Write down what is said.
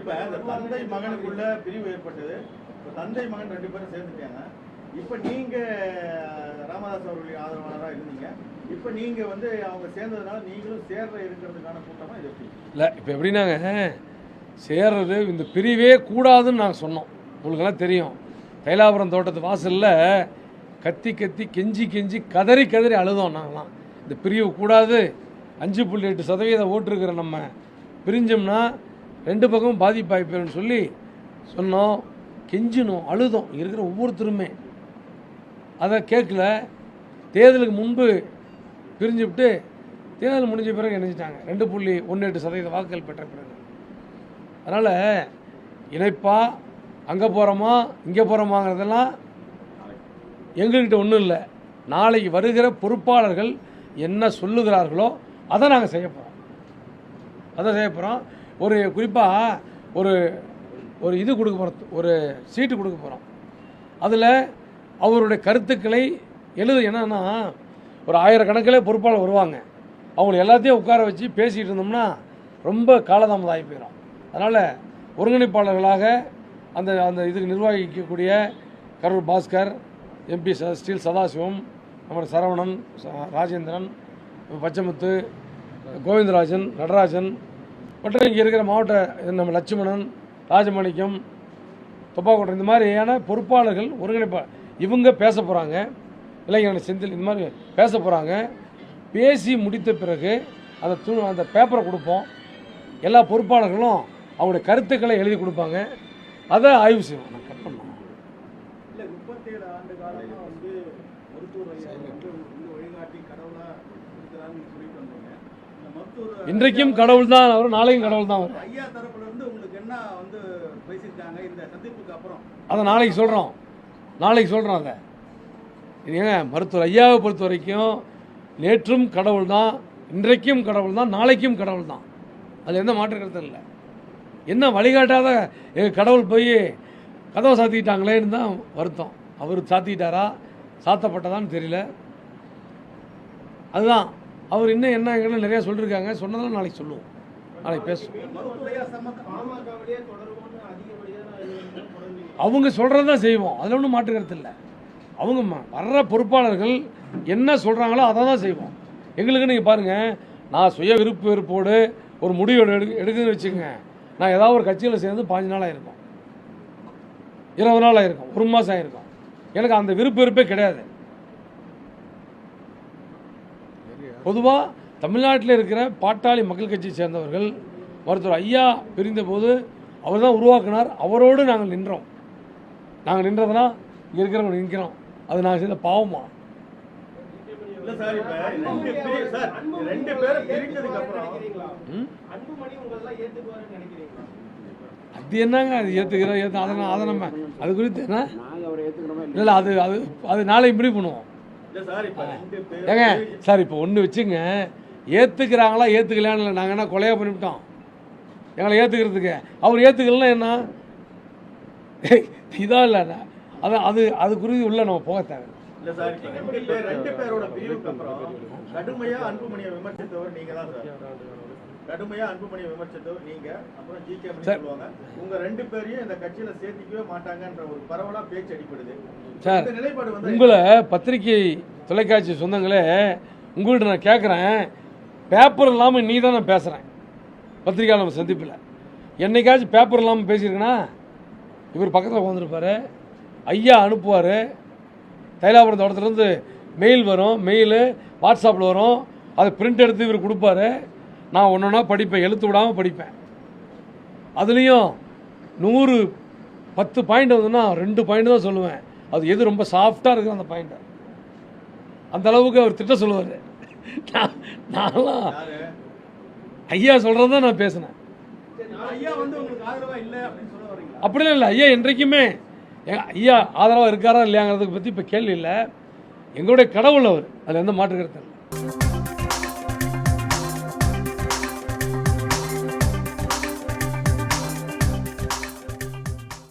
இப்ப இந்த தந்தை மகனுக்குள்ள பிரிவு ஏற்பட்டது. இப்ப தந்தை மகன் 2 பேரும் சேர்ந்துட்டாங்க. இப்ப நீங்க ராமதாஸ் அவர்களுடைய ஆதரவாளராக இருந்தீங்க. இப்ப நீங்க அவங்க சேர்ந்ததுனால நீங்களும் இருக்கிறதுக்கான கூட்டமா இது எப்படி? இல்லை, இப்போ எப்படின்னாங்க சேர்றது இந்த பிரிவே கூடாதுன்னு நாங்கள் சொன்னோம். உங்களுக்கெல்லாம் தெரியும், தைலாபுரம் தோட்டத்து வாசலில் கத்தி கத்தி கெஞ்சி கெஞ்சி கதறி கதறி அழுதோம். நாங்களாம் இந்த பிரிவு கூடாது, 5.8% ஓட்டு இருக்கிற நம்ம பிரிஞ்சோம்னா 2 பக்கமும் பாதிப்பாய்ப்பேன்னு சொல்லி சொன்னோம், கெஞ்சினோம், அழுதோம். இருக்கிற ஒவ்வொருத்தருமே அதை கேட்கல. தேர்தலுக்கு முன்பு பிரிஞ்சு விட்டு தேர்தல் முடிஞ்ச பிறகு இணைஞ்சிட்டாங்க. 2.18% வாக்குகள் பெற்ற பிறகு. அதனால் இணைப்பா அங்கே போகிறோமா இங்கே போகிறோமாங்கிறதெல்லாம் எங்கள்கிட்ட ஒன்றும் இல்லை. நாளைக்கு வருகிற பொறுப்பாளர்கள் என்ன சொல்லுகிறார்களோ அதை நாங்கள் செய்ய போகிறோம். ஒரு குறிப்பாக ஒரு இது கொடுக்க போகிறோம், ஒரு சீட்டு கொடுக்க போகிறோம். அதில் அவருடைய கருத்துக்களை என்னன்னா ஒரு 1000 கணக்கில் பொறுப்பாளர் வருவாங்க. அவங்களை எல்லாத்தையும் உட்கார வச்சு பேசிகிட்டு இருந்தோம்னா ரொம்ப காலதாமதம் ஆகி போயிடும். அதனால் ஒருங்கிணைப்பாளர்களாக அந்த இதுக்கு நிர்வகிக்கக்கூடிய கரூர் பாஸ்கர், எம்பி ஸ்டீல் சதாசிவம், நம்ம சரவணன், ராஜேந்திரன், பச்சமுத்து, கோவிந்தராஜன், நடராஜன் மற்றும் இங்கே இருக்கிற மாவட்ட நம்ம லட்சுமணன், ராஜமாணிக்கம், துப்பாக்கோட்டை, இந்த மாதிரியான பொறுப்பாளர்கள் இவங்க பேச போகிறாங்க. இளைஞர் செந்தில் இந்த மாதிரி பேச போகிறாங்க. பேசி முடித்த பிறகு அந்த பேப்பரை கொடுப்போம். எல்லா பொறுப்பாளர்களும் அவங்களுடைய கருத்துக்களை எழுதி கொடுப்பாங்க. அதை ஆய்வு செய்வோம். நான் கட் பண்ணோம். இல்லை, 37 ஆண்டு காலமாக மருத்துவர் வழிகாட்டி கடவுளாக இருக்கிறான்னு சொல்லிட்டு வந்தீங்க. இந்த மருத்துவர் இன்றைக்கும் கடவுள் தான் அவர், நாளைக்கும் கடவுள் தான் அவர். ஐயா தரப்புல இருந்து உங்களுக்கு என்ன பேசியிருக்காங்க இந்த சந்திப்புக்கு அப்புறம்? அதை நாளைக்கு சொல்கிறோம். அதை ஏங்க, மருத்துவர் ஐயாவை பொறுத்த வரைக்கும் நேற்றும் கடவுள் தான், இன்றைக்கும் கடவுள் தான், நாளைக்கும் கடவுள் தான். அதில் எந்த மாற்று கருத்து இல்லை. என்ன வழிகாட்டாத கடவுள் போய் கதவை சாத்திக்கிட்டாங்களேன்னு தான் வருத்தம். அவர் சாத்திக்கிட்டாரா சாத்தப்பட்டதான்னு தெரியல. அதுதான் அவர் இன்னும் என்ன நிறையா சொல்லியிருக்காங்க. சொன்னதெல்லாம் நாளைக்கு சொல்லுவோம், நாளைக்கு பேசுவோம். அவங்க சொல்கிறது தான் செய்வோம். அதில் ஒன்றும் மாற்று கருத்து இல்லை. அவங்க வர்ற பொறுப்பாளர்கள் என்ன சொல்கிறாங்களோ அதை தான் செய்வோம். எங்களுக்கு நீங்கள் பாருங்கள், நான் சுய வெறுப்போடு ஒரு முடிவு எடுக்குதுன்னு வச்சுக்கோங்க. நான் ஏதாவது ஒரு கட்சியில் சேர்ந்து 5 நாள் ஆகிருக்கும், 20 நாள் ஆகிருக்கும், 1 மாதம் ஆகிருக்கும். எனக்கு அந்த வெறுப்பே கிடையாது. பொதுவாக தமிழ்நாட்டில் இருக்கிற பாட்டாளி மக்கள் கட்சியை சேர்ந்தவர்கள் மருத்துவர் ஐயா பிரிந்த போது அவர் தான் உருவாக்கினார். அவரோடு நாங்கள் நின்றோம். நாங்கள் நின்றதுனா இங்கே இருக்கிறவங்க நிற்கிறோம். அது நாங்கள் செய்த பாவமா? அது என்னங்க, அது ஏற்றுக்கிறோம், அதை நம்ம அது குறித்து என்ன இல்லை, அது நாளைக்கு முடிவு பண்ணுவோம். ஏங்க சார், இப்போ ஒன்று வச்சுங்க, ஏற்றுக்கிறாங்களா ஏற்றுக்கலான்னு இல்லை. நாங்கள் என்ன கொலையாக பண்ணிவிட்டோம் எங்களை ஏற்றுக்கிறதுக்கு? அவர் ஏற்றுக்கலாம் என்ன இதாக இல்லை. அதான் அது குறித்து உள்ள நம்ம போக தேவை. இல்லை சார், 2 பேரோட பிரிவுக்கு அப்புறம் கடுமையாக அன்புமணியை விமர்சித்தவர் நீங்கள் தான் சார். கடுமையாக அன்புமணியை விமர்சித்தவர் நீங்கள். அப்புறம் ஜிகே சொல்லுவாங்க உங்கள் 2 பேரையும் இந்த கட்சியில் சேர்த்திக்கவே மாட்டாங்கன்ற ஒரு பரவலாக பேச்சு அடிப்படுது சார். நிலைப்பாடு உங்களை பத்திரிகை தொலைக்காட்சி சொந்தங்களே, உங்கள்கிட்ட நான் கேட்குறேன், பேப்பர் இல்லாமல் நீ தான் நான் பேசுகிறேன் பத்திரிகையாளர் நம்ம சந்திப்பில். என்னைக்காச்சும் பேப்பர் இல்லாமல் பேசியிருக்கேன்னா? இவர் பக்கத்தில் உட்காந்துருப்பார், ஐயா அனுப்புவார், தைலாபுரம் தோட்டத்துலேருந்து மெயில் வரும், மெயிலு வாட்ஸ்அப்பில் வரும், அதை பிரிண்ட் எடுத்து இவர் கொடுப்பாரு. நான் ஒன்றா படிப்பேன், எழுத்து விடாமல் படிப்பேன். அதுலேயும் 110 பாயிண்ட் வந்துன்னா 2 பாயிண்ட் தான் சொல்லுவேன். அது எது ரொம்ப சாஃப்டாக இருக்குது அந்த பாயிண்ட்டை, அந்த அளவுக்கு அவர் திட்ட சொல்லுவார். நான்லாம் ஐயா சொல்கிறது தான் நான் பேசினேன். அப்படிலாம் இல்லை. ஐயா என்றைக்குமே ஐயா ஆதரவாக இருக்காரா இல்லையாங்கிறதுக்கு பற்றி இப்போ கேள்வி இல்லை. எங்களுடைய கடவுள் அவர், அதில் எந்த மாற்று கருத்து இல்லை.